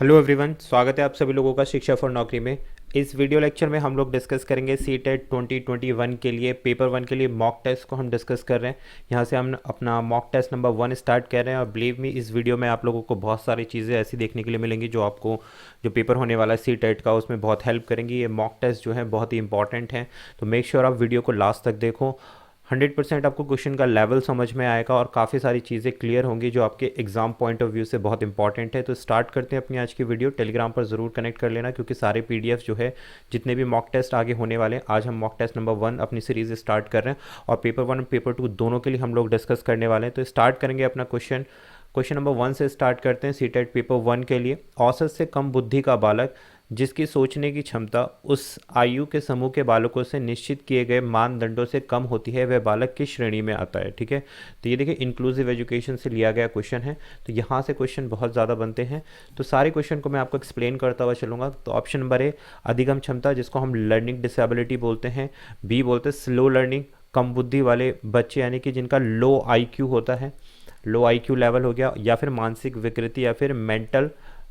Hello everyone, स्वागत है आप सभी लोगों का शिक्षा फॉर नौकरी में। इस वीडियो लेक्चर में हम लोग डिस्कस करेंगे सीटेट 2021 के लिए पेपर 1 के लिए मॉक टेस्ट को हम डिस्कस कर रहे हैं। यहाँ से हम अपना मॉक टेस्ट नंबर 1 स्टार्ट कर रहे हैं और बिलीव मी इस वीडियो में आप लोगों को बहुत सारी चीज़ें ऐसी देखने के लिए मिलेंगी जो आपको जो पेपर होने वाला है सीटेट का उसमें बहुत हेल्प करेंगी। ये मॉक टेस्ट जो है बहुत ही इंपॉर्टेंट है, तो मेक श्योर आप वीडियो को लास्ट तक देखो। 100% आपको क्वेश्चन का लेवल समझ में आएगा और काफ़ी सारी चीज़ें क्लियर होंगी जो आपके एग्जाम पॉइंट ऑफ व्यू से बहुत इंपॉर्टेंट है। तो स्टार्ट करते हैं अपनी आज की वीडियो। टेलीग्राम पर ज़रूर कनेक्ट कर लेना क्योंकि सारे पीडीएफ जो है जितने भी मॉक टेस्ट आगे होने वाले हैं, आज हम मॉक टेस्ट नंबर 1 अपनी सीरीज़ स्टार्ट कर रहे हैं और पेपर 1 और पेपर 2 दोनों के लिए हम लोग डिस्कस करने वाले हैं। तो स्टार्ट करेंगे अपना क्वेश्चन नंबर 1 से स्टार्ट करते हैं। सीटेट पेपर 1 के लिए औसत से कम बुद्धि का बालक जिसकी सोचने की क्षमता उस आयु के समूह के बालकों से निश्चित किए गए मानदंडों से कम होती है, वह बालक किस श्रेणी में आता है। ठीक है, तो ये देखिए इंक्लूसिव एजुकेशन से लिया गया क्वेश्चन है, तो यहाँ से क्वेश्चन बहुत ज़्यादा बनते हैं। तो सारे क्वेश्चन को मैं आपको एक्सप्लेन करता हुआ चलूँगा। तो ऑप्शन नंबर ए अधिगम क्षमता, जिसको हम लर्निंग डिसेबिलिटी बोलते हैं। बी बोलते हैं स्लो लर्निंग, कम बुद्धि वाले बच्चे यानी कि जिनका लो आईक्यू होता है, लो आईक्यू लेवल हो गया, या फिर मानसिक विकृति या फिर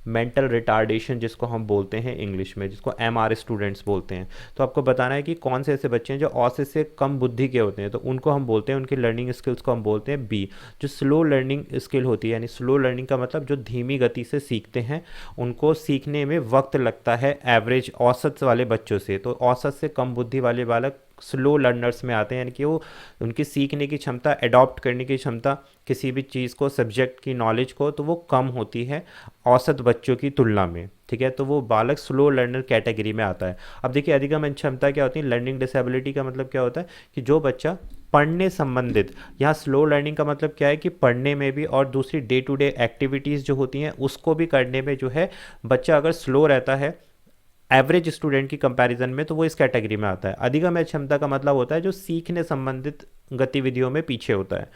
मेंटल रिटार्डेशन जिसको हम बोलते हैं इंग्लिश में, जिसको एमआर स्टूडेंट्स बोलते हैं। तो आपको बताना है कि कौन से ऐसे बच्चे हैं जो औसत से कम बुद्धि के होते हैं, तो उनको हम बोलते हैं, उनकी लर्निंग स्किल्स को हम बोलते हैं बी। जो स्लो लर्निंग स्किल होती है, यानी स्लो लर्निंग का मतलब जो धीमी गति से सीखते हैं, उनको सीखने में वक्त लगता है एवरेज औसत वाले बच्चों से। तो औसत से कम बुद्धि वाले बालक स्लो लर्नर्स में आते हैं, यानी कि वो उनकी सीखने की क्षमता, अडॉप्ट करने की क्षमता किसी भी चीज़ को, सब्जेक्ट की नॉलेज को, तो वो कम होती है औसत बच्चों की तुलना में। ठीक है, तो वो बालक स्लो लर्नर कैटेगरी में आता है। अब देखिए अधिगम क्षमता क्या होती है, लर्निंग डिसेबिलिटी का मतलब क्या होता है कि जो बच्चा पढ़ने संबंधित, यहाँ स्लो लर्निंग का मतलब क्या है कि पढ़ने में भी और दूसरी डे टू डे एक्टिविटीज़ जो होती हैं उसको भी करने में जो है बच्चा अगर स्लो रहता है एवरेज स्टूडेंट की कंपैरिजन में, तो वो इस कैटेगरी में आता है। अधिगम क्षमता का मतलब होता है जो सीखने संबंधित गतिविधियों में पीछे होता है।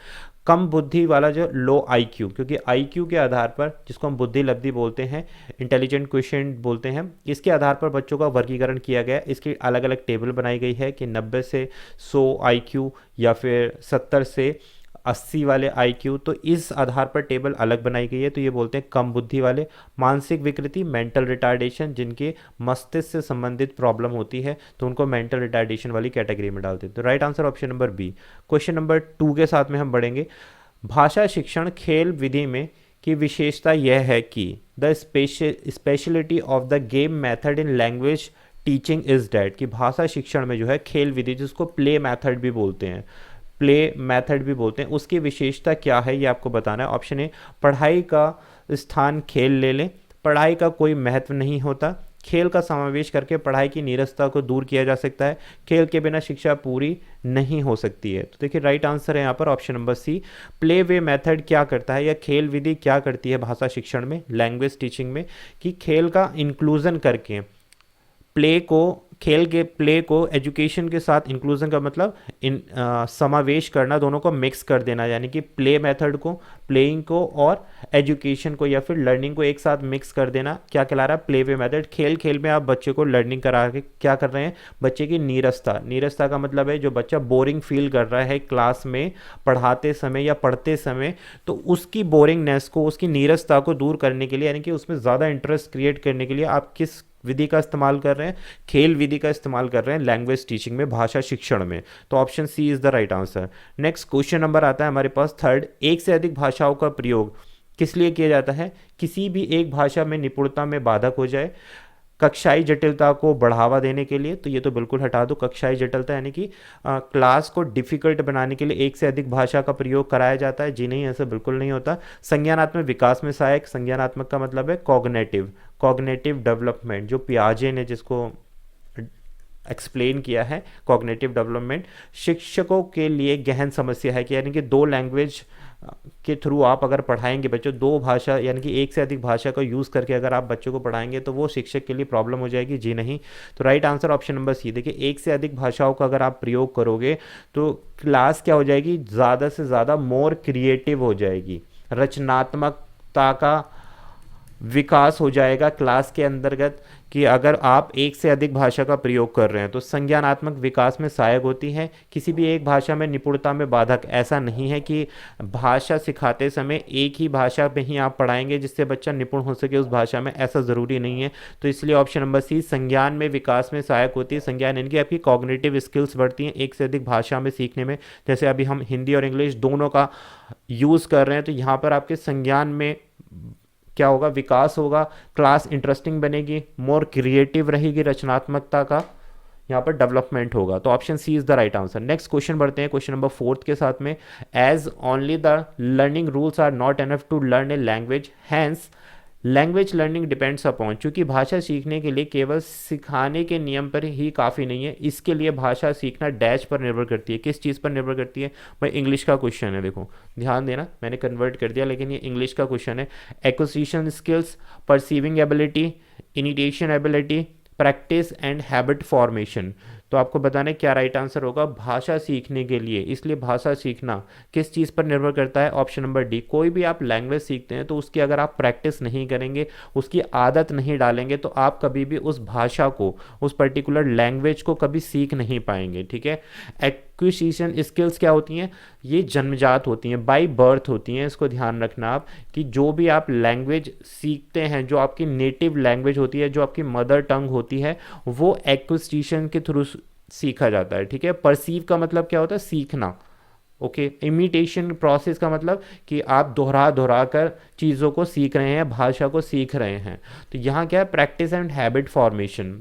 कम बुद्धि वाला जो लो आईक्यू, क्योंकि आईक्यू के आधार पर, जिसको हम बुद्धि लब्धि बोलते हैं, इंटेलिजेंट क्वेश्चन बोलते हैं, इसके आधार पर बच्चों का वर्गीकरण किया गया है। इसकी अलग अलग टेबल बनाई गई है कि 90 से 100 आईक्यू या फिर 70 से 80 वाले आईक्यू, तो इस आधार पर टेबल अलग बनाई गई है। तो ये बोलते हैं कम बुद्धि वाले। मानसिक विकृति, मेंटल रिटार्डेशन, जिनके मस्तिष्क से संबंधित प्रॉब्लम होती है, तो उनको मेंटल रिटार्डेशन वाली कैटेगरी में डालते हैं। तो right answer option number B. Question number 2 के साथ में हम बढ़ेंगे। भाषा शिक्षण खेल विधि में की विशेषता यह है कि the speciality of the game method in language teaching is that, कि भाषा शिक्षण में जो है खेल विधि, जिसको प्ले मेथड भी बोलते हैं, प्ले मेथड भी बोलते हैं, उसकी विशेषता क्या है ये आपको बताना है। ऑप्शन ए पढ़ाई का स्थान खेल ले लें, पढ़ाई का कोई महत्व नहीं होता, खेल का समावेश करके पढ़ाई की नीरसता को दूर किया जा सकता है, खेल के बिना शिक्षा पूरी नहीं हो सकती है। तो देखिए राइट आंसर है यहाँ पर option number C. Play way method क्या करता है या खेल विधि क्या करती है भाषा शिक्षण में, लैंग्वेज टीचिंग में, कि खेल का इंक्लूजन करके प्ले को, खेल के प्ले को एजुकेशन के साथ, इंक्लूजन का मतलब समावेश करना, दोनों को मिक्स कर देना, यानी कि प्ले मेथड को, प्लेइंग को और एजुकेशन को या फिर लर्निंग को एक साथ मिक्स कर देना, क्या कहला रहा है, प्ले वे मेथड। खेल खेल में आप बच्चे को लर्निंग करा के क्या कर रहे हैं, बच्चे की नीरसता, नीरसता का मतलब है जो बच्चा बोरिंग फील कर रहा है क्लास में पढ़ाते समय या पढ़ते समय, तो उसकी बोरिंगनेस को, उसकी नीरसता को दूर करने के लिए, यानी कि उसमें ज़्यादा इंटरेस्ट क्रिएट करने के लिए आप किस विधि का इस्तेमाल कर रहे हैं, खेल विधि का इस्तेमाल कर रहे हैं लैंग्वेज टीचिंग में, भाषा शिक्षण में। तो option C is the right answer. Next question number आता है हमारे पास थर्ड। एक से अधिक भाषाओं का प्रयोग किस लिए किया जाता है, किसी भी एक भाषा में निपुणता में बाधक हो जाए, कक्षाई जटिलता को बढ़ावा देने के लिए, तो ये तो बिल्कुल हटा दो कक्षाई जटिलता, यानी कि क्लास को डिफिकल्ट बनाने के लिए एक से अधिक भाषा का प्रयोग कराया जाता है। जी नहीं, ऐसा बिल्कुल नहीं होता। संज्ञानात्मक विकास में सहायक, संज्ञानात्मक का मतलब है कॉग्निटिव डेवलपमेंट, जो पियाजे ने जिसको एक्सप्लेन किया है, कॉग्निटिव डेवलपमेंट शिक्षकों के लिए गहन समस्या है, कि यानी कि 2 लैंग्वेज के थ्रू आप अगर पढ़ाएंगे बच्चों, 2 भाषा यानी कि एक से अधिक भाषा का यूज़ करके अगर आप बच्चों को पढ़ाएंगे तो वो शिक्षक के लिए प्रॉब्लम हो जाएगी। जी नहीं, तो right answer option number C. देखिए एक से अधिक भाषाओं का अगर आप प्रयोग करोगे तो क्लास क्या हो जाएगी, ज़्यादा से ज़्यादा मोर क्रिएटिव हो जाएगी, रचनात्मकता का विकास हो जाएगा क्लास के अंतर्गत कि अगर आप एक से अधिक भाषा का प्रयोग कर रहे हैं तो संज्ञानात्मक विकास में सहायक होती है। किसी भी एक भाषा में निपुणता में बाधक ऐसा नहीं है कि भाषा सिखाते समय एक ही भाषा में ही आप पढ़ाएंगे जिससे बच्चा निपुण हो सके उस भाषा में, ऐसा ज़रूरी नहीं है। तो इसलिए ऑप्शन नंबर सी संज्ञान में विकास में सहायक होती है। संज्ञान यानी कि आपकी कॉग्निटिव स्किल्स बढ़ती हैं एक से अधिक भाषा में सीखने में। जैसे अभी हम हिंदी और इंग्लिश दोनों का यूज़ कर रहे हैं तो यहाँ पर आपके संज्ञान में क्या होगा, विकास होगा, क्लास इंटरेस्टिंग बनेगी, मोर क्रिएटिव रहेगी, रचनात्मकता का यहाँ पर डेवलपमेंट होगा। तो option C is the right answer. Next question बढ़ते हैं क्वेश्चन नंबर 4 के साथ में। As only the learning rules are not enough to learn a language, hence language learning depends upon, चूंकि भाषा सीखने के लिए केवल सिखाने के नियम पर ही काफ़ी नहीं है, इसके लिए भाषा सीखना डैश पर निर्भर करती है। किस चीज़ पर निर्भर करती है भाई, इंग्लिश का क्वेश्चन है, देखो ध्यान देना, मैंने कन्वर्ट कर दिया लेकिन ये इंग्लिश का क्वेश्चन है। Acquisition skills, perceiving ability, imitation ability, practice and habit formation. तो आपको बताना है क्या राइट आंसर होगा भाषा सीखने के लिए। इसलिए भाषा सीखना किस चीज़ पर निर्भर करता है, ऑप्शन नंबर डी। कोई भी आप लैंग्वेज सीखते हैं तो उसकी अगर आप प्रैक्टिस नहीं करेंगे, उसकी आदत नहीं डालेंगे तो आप कभी भी उस भाषा को, उस पर्टिकुलर लैंग्वेज को कभी सीख नहीं पाएंगे, ठीक है। एक्विजिशन स्किल्स क्या होती हैं, ये जन्मजात होती हैं, बाय बर्थ होती हैं। इसको ध्यान रखना आप कि जो भी आप लैंग्वेज सीखते हैं, जो आपकी नेटिव लैंग्वेज होती है, जो आपकी मदर टंग होती है, वो एक्विजिशन के थ्रू सीखा जाता है, ठीक है। परसीव का मतलब क्या होता है, सीखना, ओके। इमिटेशन प्रोसेस का मतलब कि आप दोहरा दोहरा कर चीज़ों को सीख रहे हैं, भाषा को सीख रहे हैं। तो यहाँ क्या है, प्रैक्टिस एंड हैबिट फॉर्मेशन।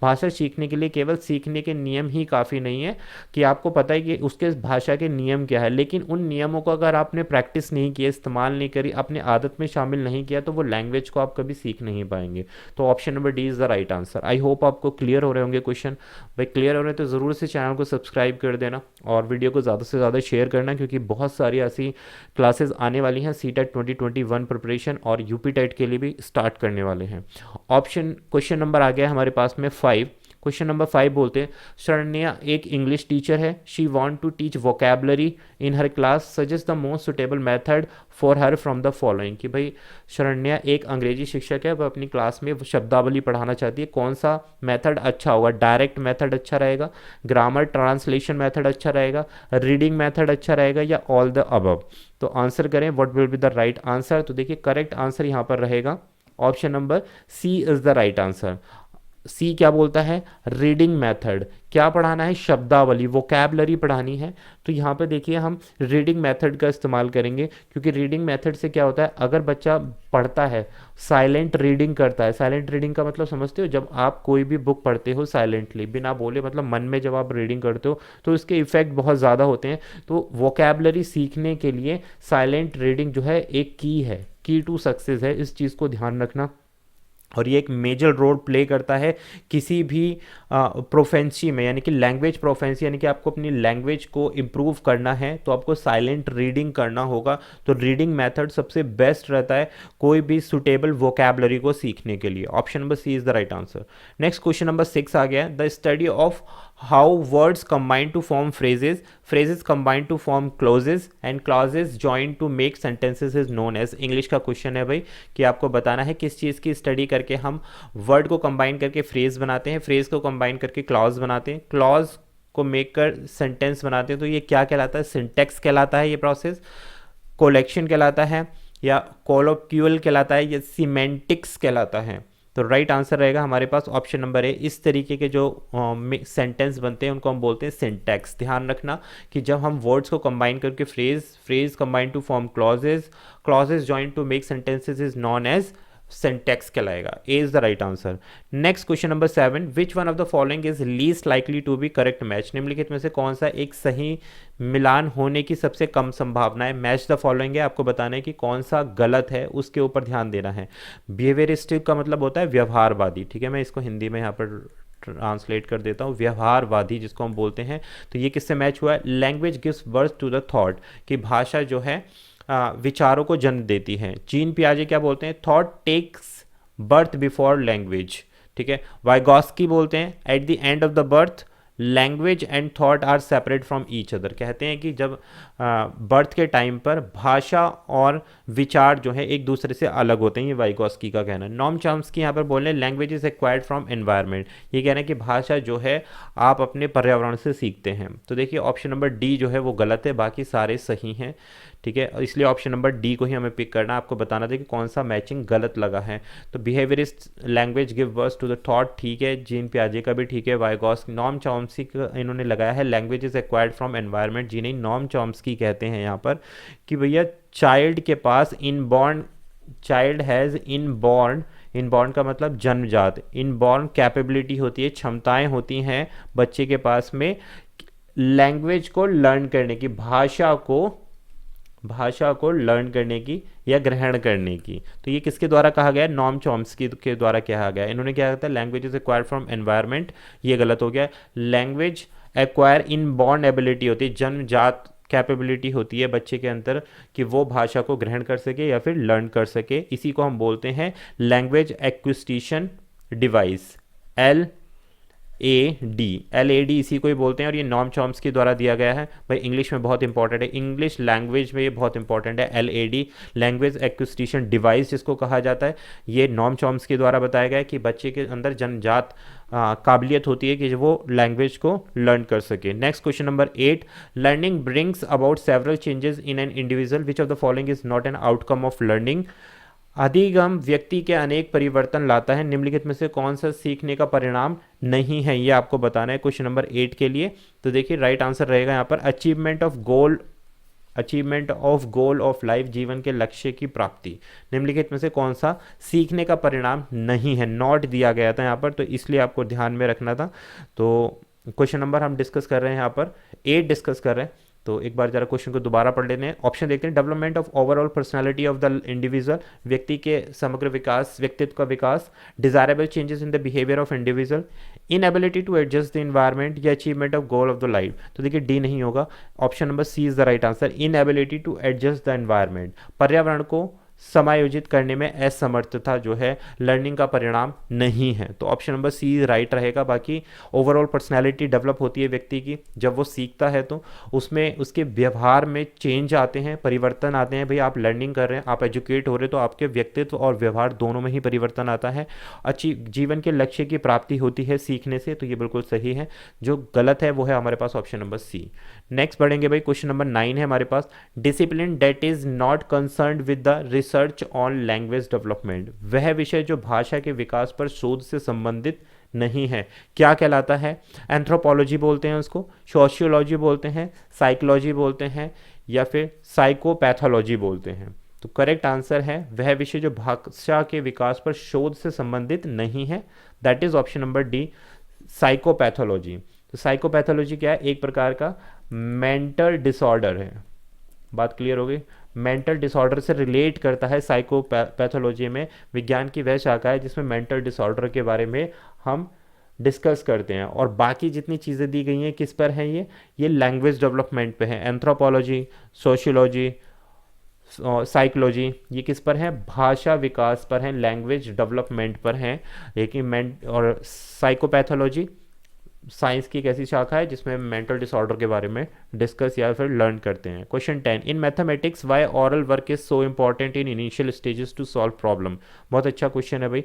भाषा सीखने के लिए केवल सीखने के नियम ही काफ़ी नहीं है कि आपको पता है कि उसके भाषा के नियम क्या है, लेकिन उन नियमों को अगर आपने प्रैक्टिस नहीं किया, इस्तेमाल नहीं करी, अपने आदत में शामिल नहीं किया, तो वो लैंग्वेज को आप कभी सीख नहीं पाएंगे। तो option number D is the right answer. I hope आपको क्लियर हो रहे होंगे क्वेश्चन। भाई क्लियर हो रहे हैं तो ज़रूर से चैनल को सब्सक्राइब कर देना और वीडियो को ज़्यादा से ज़्यादा शेयर करना, क्योंकि बहुत सारी ऐसी क्लासेज आने वाली हैं। सीटेट 2021 प्रिपरेशन और यूपी टेट के लिए भी स्टार्ट करने वाले हैं। क्वेश्चन नंबर आ गया है हमारे पास में 5। क्वेश्चन नंबर 5 बोलते हैं, शरण्या एक इंग्लिश टीचर है, she want to teach vocabulary in her class, suggest the most suitable method for her from the following. कि भाई शरण्या एक अंग्रेजी शिक्षक है, वह अपनी क्लास में शब्दावली पढ़ाना चाहती है, कौन सा मेथड अच्छा होगा, डायरेक्ट मेथड अच्छा रहेगा, ग्रामर ट्रांसलेशन मेथड अच्छा रहेगा, रीडिंग मेथड अच्छा रहेगा, या ऑल द अबव। तो आंसर करें, what will be the right answer. तो देखिए करेक्ट आंसर यहाँ पर रहेगा option number C is the right answer. C क्या बोलता है, रीडिंग मेथड। क्या पढ़ाना है, शब्दावली, वोकैबलरी पढ़ानी है। तो यहाँ पे देखिए हम रीडिंग मेथड का इस्तेमाल करेंगे, क्योंकि रीडिंग मेथड से क्या होता है, अगर बच्चा पढ़ता है, साइलेंट रीडिंग करता है। साइलेंट रीडिंग का मतलब समझते हो, जब आप कोई भी बुक पढ़ते हो साइलेंटली, बिना बोले, मतलब मन में जब आप रीडिंग करते हो तो इसके इफेक्ट बहुत ज़्यादा होते हैं। तो वोकैबलरी सीखने के लिए साइलेंट रीडिंग जो है एक की है, की टू सक्सेस है, इस चीज़ को ध्यान रखना। और ये एक मेजर रोल प्ले करता है किसी भी प्रोफेंसी में, यानी कि लैंग्वेज प्रोफेंसी, यानी कि आपको अपनी लैंग्वेज को इम्प्रूव करना है तो आपको साइलेंट रीडिंग करना होगा। तो रीडिंग मेथड सबसे बेस्ट रहता है कोई भी सुटेबल वोकैबलरी को सीखने के लिए। Option number C is the right answer. Next question number 6 आ गया, the study of how words combine to form phrases, phrases combine to form clauses and clauses join to make sentences is known as. English का question है भाई कि आपको बताना है किस चीज़ की स्टडी करके हम वर्ड को कंबाइन करके फ्रेज बनाते हैं, फ्रेज को कंबाइन करके क्लॉज बनाते हैं, क्लॉज को मेक कर सेंटेंस बनाते हैं। तो ये क्या कहलाता है, सिंटेक्स कहलाता है ये प्रोसेस, कोलेक्शन कहलाता है, या कोलोक्यूल कहलाता है, या सीमेंटिक्स कहलाता है। तो राइट आंसर रहेगा हमारे पास ऑप्शन नंबर ए। इस तरीके के जो सेंटेंस बनते हैं उनको हम बोलते हैं सिंटैक्स। ध्यान रखना कि जब हम वर्ड्स को कंबाइन करके phrase combine to form clauses, clauses join to make sentences is known as syntax कहलाएगा। A is the right answer. Next question number 7, which one of the following is least likely to be correct match. निम्नलिखित में से कौन सा एक सही मिलान होने की सबसे कम संभावना है। मैच द फॉलोइंग है, आपको बताना है कि कौन सा गलत है, उसके ऊपर ध्यान देना है। बिहेवियरिस्टिक का मतलब होता है व्यवहारवादी, ठीक है। मैं इसको हिंदी में यहाँ पर ट्रांसलेट कर देता हूँ, व्यवहारवादी जिसको हम बोलते हैं। तो ये किससे मैच हुआ है, language gives birth to the thought, कि भाषा जो है विचारों को जन्म देती है। जीन पियाजे क्या बोलते हैं, thought takes birth before language, ठीक है। वाइगॉस्की बोलते हैं at the end of the birth language and thought are separate from each other. कहते हैं कि जब बर्थ के टाइम पर भाषा और विचार जो है एक दूसरे से अलग होते हैं, ये वाइगोस्की का कहना है। नॉम चॉम्स्की यहाँ पर बोल रहे हैं language is acquired from environment, ये कह रहे हैं कि भाषा जो है आप अपने पर्यावरण से सीखते हैं। तो देखिए ऑप्शन नंबर डी जो है वो गलत है, बाकी सारे सही हैं, ठीक है, इसलिए ऑप्शन नंबर डी को ही हमें पिक करना। आपको बताना था कि कौन सा मैचिंग गलत लगा है। तो behaviourist language give birth to the thought, ठीक है, जीन पियाजे का भी ठीक है। वाइगोस्की, नॉम चॉम्स्की का इन्होंने लगाया है language is acquired from environment, जी नहीं, नॉम चॉम्स्की कहते हैं यहाँ पर कि भैया चाइल्ड के पास inborn, child has inborn, inborn का मतलब जन्मजात, इनबॉर्न कैपेबिलिटी होती है, क्षमताएं होती हैं बच्चे के पास में लैंग्वेज को लर्न करने की, भाषा को लर्न करने की या ग्रहण करने की। तो ये किसके द्वारा कहा गया है? नॉम चॉम्स्की के द्वारा कहा गया है। इन्होंने क्या कहता है language is acquired from environment, ये गलत हो गया। Language acquire in born ability होती है, जन्मजात कैपेबिलिटी होती है बच्चे के अंदर कि वो भाषा को ग्रहण कर सके या फिर लर्न कर सके, इसी को हम बोलते हैं लैंग्वेज एक्विजिशन डिवाइस, LAD इसी को ही बोलते हैं। और ये नॉम चॉम्स्की द्वारा दिया गया है भाई, इंग्लिश में बहुत इंपॉर्टेंट है, इंग्लिश लैंग्वेज में ये बहुत इंपॉर्टेंट है। LAD लैंग्वेज एक्विजिशन डिवाइस जिसको कहा जाता है, ये नॉम चॉम्स्की द्वारा बताया गया है कि बच्चे के अंदर जन्मजात काबिलियत होती है कि वो लैंग्वेज को लर्न कर सके। Next question number 8, learning brings about several changes in an individual, which of the following is not an outcome of learning. अधिगम व्यक्ति के अनेक परिवर्तन लाता है, निम्नलिखित में से कौन सा सीखने का परिणाम नहीं है, ये आपको बताना है क्वेश्चन नंबर 8 के लिए। तो देखिए राइट आंसर रहेगा यहाँ पर achievement of goal of life, जीवन के लक्ष्य की प्राप्ति। निम्नलिखित में से कौन सा सीखने का परिणाम नहीं है, नॉट दिया गया था यहाँ पर, तो इसलिए आपको ध्यान में रखना था। तो क्वेश्चन नंबर हम डिस्कस कर रहे हैं यहाँ पर 8 डिस्कस कर रहे हैं। तो एक बार जरा क्वेश्चन को दोबारा पढ़ लेते हैं। ऑप्शन देखते हैं, development of overall personality of the individual, व्यक्ति के समग्र विकास, व्यक्तित्व का विकास, desirable changes in the behaviour of individual, inability to adjust the environment, या achievement of goal of the life. तो देखिए डी नहीं होगा, option number C is the right answer, inability to adjust the environment, पर्यावरण को समायोजित करने में असमर्थता जो है लर्निंग का परिणाम नहीं है। तो ऑप्शन नंबर सी राइट रहेगा। बाकी ओवरऑल पर्सनालिटी डेवलप होती है व्यक्ति की, जब वो सीखता है तो उसमें उसके व्यवहार में चेंज आते हैं, परिवर्तन आते हैं। भाई आप लर्निंग कर रहे हैं, आप एजुकेट हो रहे हैं, तो आपके व्यक्तित्व और व्यवहार दोनों में ही परिवर्तन आता है। अच्छी जीवन के लक्ष्य की प्राप्ति होती है सीखने से, तो ये बिल्कुल सही है। जो गलत है वो है हमारे पास ऑप्शन नंबर सी। नेक्स्ट बढ़ेंगे भाई, क्वेश्चन नंबर 9 है हमारे पास, discipline that is not concerned with the research on language development, वह विषय जो भाषा के विकास पर शोध से संबंधित नहीं है, क्या कहलाता है? एंथ्रोपोलॉजी बोलते हैं उसको, सोशियोलॉजी बोलते हैं, साइकोलॉजी बोलते हैं, या फिर साइकोपैथोलॉजी बोलते हैं। तो करेक्ट आंसर है वह विषय जो भाषा के विकास पर शोध से संबंधित नहीं है, that is option number D, psychopathology. तो साइकोपैथोलॉजी क्या है? एक प्रकार का मेंटल डिसऑर्डर है। बात क्लियर हो गई? मेंटल डिसऑर्डर से रिलेट करता है साइकोपैथोलॉजी में, विज्ञान की वह शाखा है जिसमें मेंटल डिसऑर्डर के बारे में हम डिस्कस करते हैं। और बाकी जितनी चीज़ें दी गई हैं किस पर हैं? ये लैंग्वेज डेवलपमेंट पे है। एंथ्रोपोलॉजी, सोशियोलॉजी, साइकोलॉजी, ये किस पर है? भाषा विकास पर है, लैंग्वेज डेवलपमेंट पर है। लेकिन और साइकोपैथोलॉजी साइंस की एक ऐसी शाखा है जिसमें मेंटल डिसऑर्डर के बारे में डिस्कस या फिर लर्न करते हैं। Question 10, in mathematics why oral work is so important in initial stages to solve problem. बहुत अच्छा क्वेश्चन है भाई,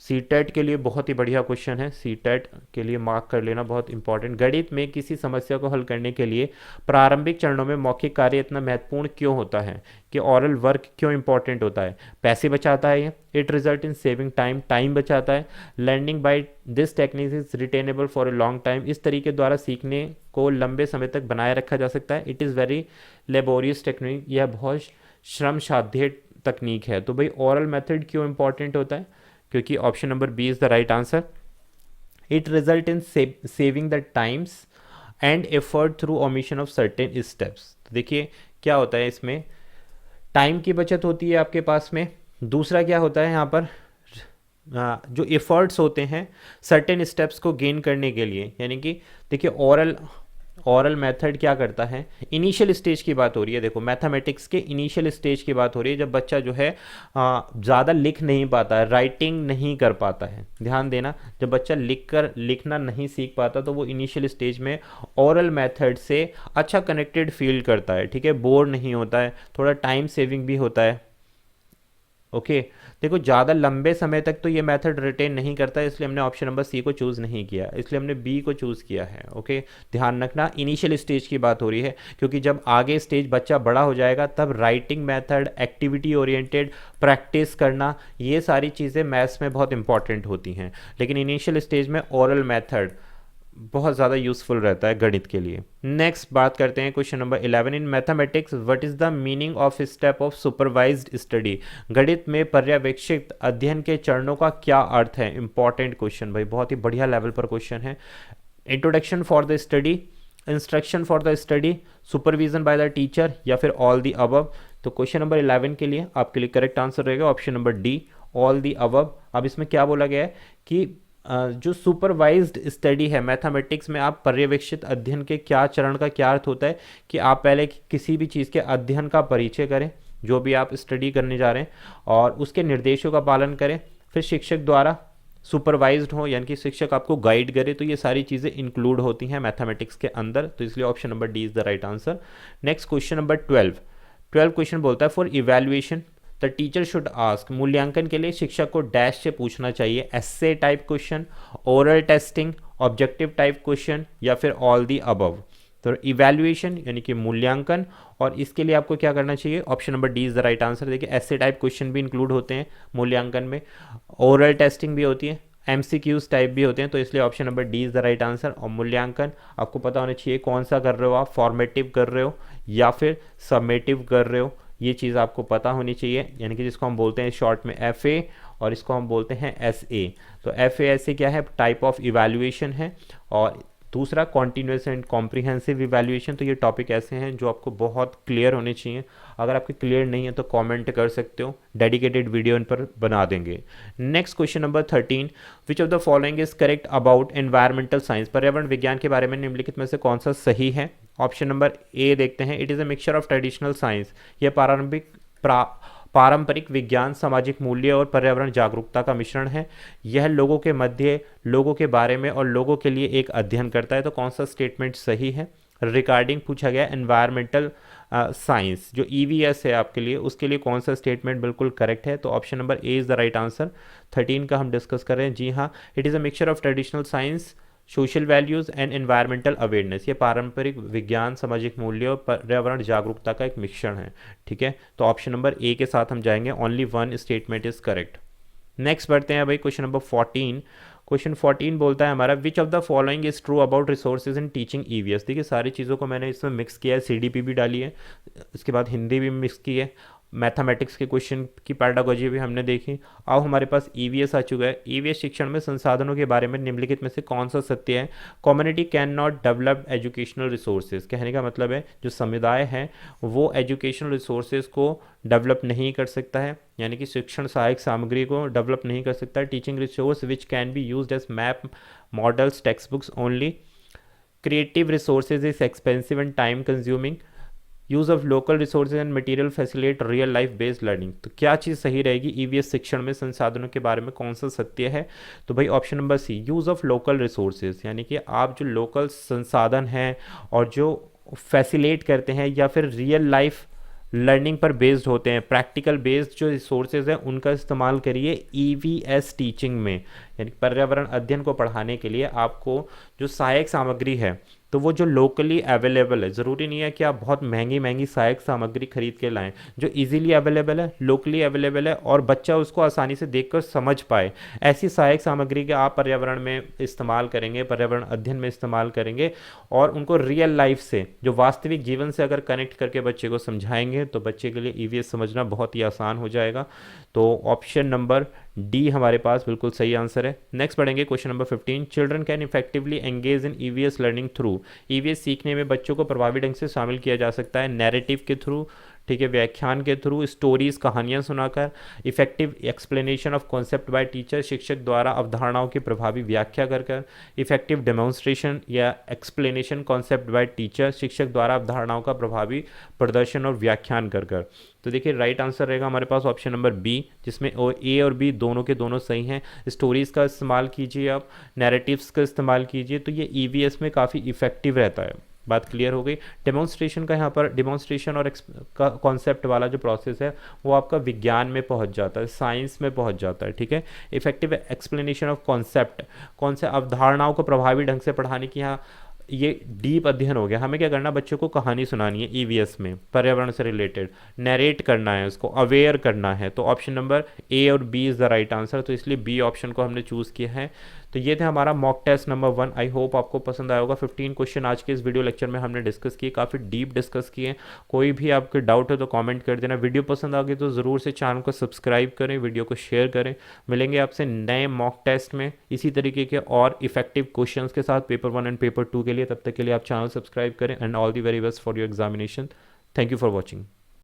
सीटेट के लिए बहुत ही बढ़िया क्वेश्चन है, सीटेट के लिए मार्क कर लेना बहुत इंपॉर्टेंट। गणित में किसी समस्या को हल करने के लिए प्रारंभिक चरणों में मौखिक कार्य इतना महत्वपूर्ण क्यों होता है, कि ऑरल वर्क क्यों इंपॉर्टेंट होता है? पैसे बचाता है ये, it result in saving time, time बचाता है। Learning by this technique is retainable for a long time, इस तरीके द्वारा सीखने को लंबे समय तक बनाए रखा जा सकता है। It is very laborious technique, यह बहुत श्रम साध्य तकनीक है। तो भाई ऑरल मेथड क्यों इंपॉर्टेंट होता है? क्योंकि option number B is the right answer, it result in saving the times and effort through omission of certain steps. तो देखिए क्या होता है इसमें, टाइम की बचत होती है आपके पास में। दूसरा क्या होता है यहाँ पर, जो एफर्ट्स होते हैं सर्टेन स्टेप्स को गेन करने के लिए, यानी कि देखिए ओरल मेथड क्या करता है, इनिशियल स्टेज की बात हो रही है, देखो मैथमेटिक्स के इनिशियल स्टेज की बात हो रही है, जब बच्चा जो है ज़्यादा लिख नहीं पाता है, राइटिंग नहीं कर पाता है, ध्यान देना, जब बच्चा लिखना नहीं सीख पाता तो वो इनिशियल स्टेज में ओरल मेथड से अच्छा कनेक्टेड फील करता है, ठीक है, बोर नहीं होता है, थोड़ा टाइम सेविंग भी होता है। ओके देखो ज़्यादा लंबे समय तक तो ये मेथड रिटेन नहीं करता है, इसलिए हमने ऑप्शन नंबर सी को चूज़ नहीं किया, इसलिए हमने बी को चूज़ किया है। ओके ध्यान रखना इनिशियल स्टेज की बात हो रही है, क्योंकि जब आगे स्टेज बच्चा बड़ा हो जाएगा तब writing method, activity oriented practice करना, ये सारी चीज़ें मैथ्स में बहुत इंपॉर्टेंट होती हैं, लेकिन इनिशियल स्टेज में ओरल मेथड बहुत ज़्यादा यूजफुल रहता है गणित के लिए। नेक्स्ट बात करते हैं question number 11, in mathematics what is the meaning of step of supervised study, गणित में पर्यवेक्षित अध्ययन के चरणों का क्या अर्थ है। इंपॉर्टेंट क्वेश्चन भाई, बहुत ही बढ़िया लेवल पर क्वेश्चन है। Introduction for the study, instruction for the study, supervision by the teacher, या फिर ऑल दी अबव। तो क्वेश्चन नंबर 11 के लिए आपके लिए करेक्ट आंसर रहेगा option number D, all the above. अब इसमें क्या बोला गया है कि जो सुपरवाइज्ड स्टडी है मैथमेटिक्स में, आप पर्यवेक्षित अध्ययन के क्या चरण का क्या अर्थ होता है कि आप पहले किसी भी चीज़ के अध्ययन का परिचय करें, जो भी आप स्टडी करने जा रहे हैं, और उसके निर्देशों का पालन करें, फिर शिक्षक द्वारा सुपरवाइज्ड हो, यानी कि शिक्षक आपको गाइड करे, तो ये सारी चीज़ें इंक्लूड होती हैं मैथमेटिक्स के अंदर, तो इसलिए option number D is the right answer. Next question number 12 question बोलता है for evaluation the teacher should ask, मूल्यांकन के लिए शिक्षक को डैश से पूछना चाहिए, essay type question, oral testing, objective type question, या फिर ऑल दी अबव। तो इवैल्यूएशन यानी कि मूल्यांकन, और इसके लिए आपको क्या करना चाहिए, option number D is the right answer. देखिए एस्से टाइप क्वेश्चन भी इंक्लूड होते हैं मूल्यांकन में, ओरल टेस्टिंग भी होती है, एमसीक्यूज टाइप भी होते हैं, तो इसलिए option number D is the right answer. और मूल्यांकन आपको पता होना चाहिए कौन सा कर रहे हो आप, फॉर्मेटिव कर रहे हो या फिर सबमेटिव कर रहे हो, ये चीज़ आपको पता होनी चाहिए, यानी कि जिसको हम बोलते हैं शॉर्ट में FA, और इसको हम बोलते हैं SA। तो FA SA क्या है, टाइप ऑफ इवैल्यूएशन है, और दूसरा कॉन्टीन्यूस एंड कॉम्प्रिहेंसिव इवैल्यूएशन। तो ये टॉपिक ऐसे हैं जो आपको बहुत क्लियर होने चाहिए, अगर आपके क्लियर नहीं है तो कमेंट कर सकते हो, डेडिकेटेड वीडियो इन पर बना देंगे। Next question number 13, which of the following is correct about environmental science, पर्यावरण विज्ञान के बारे में निम्नलिखित में से कौन सा सही है। ऑप्शन नंबर ए देखते हैं, it is a mixture of traditional science, यह पारंपरिक विज्ञान, सामाजिक मूल्य और पर्यावरण जागरूकता का मिश्रण है, यह लोगों के मध्य, लोगों के बारे में और लोगों के लिए एक अध्ययन करता है। तो कौन सा स्टेटमेंट सही है। रिगार्डिंग पूछा गया एनवायरमेंटल साइंस, जो EVS है आपके लिए, उसके लिए कौन सा स्टेटमेंट बिल्कुल करेक्ट है। तो option number A is the right answer. 13 का हम डिस्कस कर रहे हैं, जी हाँ, it is a mixture of traditional science, social values and environmental awareness, ये पारंपरिक विज्ञान, सामाजिक मूल्यों, पर्यावरण जागरूकता का एक मिश्रण है, ठीक है। तो ऑप्शन नंबर ए के साथ हम जाएंगे, only one statement is correct. Next बढ़ते हैं भाई क्वेश्चन नंबर 14। क्वेश्चन 14 बोलता है हमारा, which of the following is true about resources in teaching EVS। देखिए सारी चीज़ों को मैंने इसमें मिक्स किया है, CDP भी डाली है, इसके बाद हिंदी भी मिक्स की है, मैथमेटिक्स के क्वेश्चन की पैडागोजी भी हमने देखी। अब हमारे पास EVS आ चुका है। EVS शिक्षण में संसाधनों के बारे में निम्नलिखित में से कौन सा सत्य है। Community can not develop educational resources, कहने का मतलब है जो समुदाय है वो एजुकेशनल रिसोर्सेज को डेवलप नहीं कर सकता है, यानी कि शिक्षण सहायक सामग्री को डेवलप नहीं कर सकता है। Teaching resource which can be used as map, models, text books only. Creative resources is expensive and time consuming. Use of local resources and material facilitate real life based learning. तो क्या चीज़ सही रहेगी, EVS शिक्षण में संसाधनों के बारे में कौन सा सत्य है। तो भाई option number C, use of local resources, यानी कि आप जो लोकल संसाधन हैं और जो फैसिलेट करते हैं या फिर रियल लाइफ लर्निंग पर बेस्ड होते हैं, प्रैक्टिकल बेस्ड जो रिसोर्सेज हैं उनका इस्तेमाल करिए EVS टीचिंग में, यानी पर्यावरण अध्ययन को पढ़ाने के लिए आपको जो सहायक सामग्री है तो वो जो लोकली अवेलेबल है, ज़रूरी नहीं है कि आप बहुत महंगी महंगी सहायक सामग्री खरीद के लाएं, जो इजीली अवेलेबल है, लोकली अवेलेबल है और बच्चा उसको आसानी से देखकर समझ पाए, ऐसी सहायक सामग्री का आप पर्यावरण में इस्तेमाल करेंगे, पर्यावरण अध्ययन में इस्तेमाल करेंगे और उनको रियल लाइफ से, जो वास्तविक जीवन से अगर कनेक्ट करके बच्चे को समझाएंगे तो बच्चे के लिए EVS समझना बहुत ही आसान हो जाएगा। तो ऑप्शन नंबर डी हमारे पास बिल्कुल सही आंसर है। नेक्स्ट पढ़ेंगे question number 15। Children can effectively engage in EVS learning through. EVS सीखने में बच्चों को प्रभावी ढंग से शामिल किया जा सकता है नैरेटिव के थ्रू, ठीक है, व्याख्यान के थ्रू, स्टोरीज कहानियाँ सुनाकर, effective explanation of concept bye teacher, शिक्षक द्वारा अवधारणाओं की प्रभावी व्याख्या कर कर, इफेक्टिव डेमोन्स्ट्रेशन या एक्सप्लेनेशन कॉन्सेप्ट बाय टीचर, शिक्षक द्वारा अवधारणाओं का प्रभावी प्रदर्शन और व्याख्यान कर कर। तो देखिए राइट आंसर रहेगा हमारे पास ऑप्शन नंबर बी, जिसमें ए और बी दोनों के दोनों सही हैं। स्टोरीज़ का इस्तेमाल कीजिए, आप नैरेटिव्स का इस्तेमाल कीजिए, तो ये ईवीएस में काफ़ी इफेक्टिव रहता है। बात क्लियर हो गई। डेमोन्स्ट्रेशन का यहाँ पर डेमोन्स्ट्रेशन और का कॉन्सेप्ट वाला जो प्रोसेस है वो आपका विज्ञान में पहुँच जाता है, साइंस में पहुँच जाता है, ठीक है। इफेक्टिव एक्सप्लेनेशन ऑफ कॉन्सेप्ट, कौन से अवधारणाओं को प्रभावी ढंग से पढ़ाने की, यहाँ ये डीप अध्ययन हो गया। हमें क्या करना, बच्चों को कहानी सुनानी है ईवीएस में, पर्यावरण से रिलेटेड नरेट करना है, उसको अवेयर करना है। तो ऑप्शन नंबर ए और B is the right answer, तो इसलिए बी ऑप्शन को हमने चूज़ किया है। तो ये थे हमारा mock test number 1। I hope आपको पसंद आया होगा। 15 क्वेश्चन आज के इस वीडियो लेक्चर में हमने डिस्कस किए, काफ़ी डीप डिस्कस किए। कोई भी आपके डाउट है तो कमेंट कर देना। वीडियो पसंद आ गई तो ज़रूर से चैनल को सब्सक्राइब करें, वीडियो को शेयर करें। मिलेंगे आपसे नए मॉक टेस्ट में इसी तरीके के और इफेक्टिव क्वेश्चंस के साथ पेपर 1 एंड पेपर 2 के लिए। तब तक के लिए आप चैनल सब्सक्राइब करें and all the very best for your examination. Thank you for watching.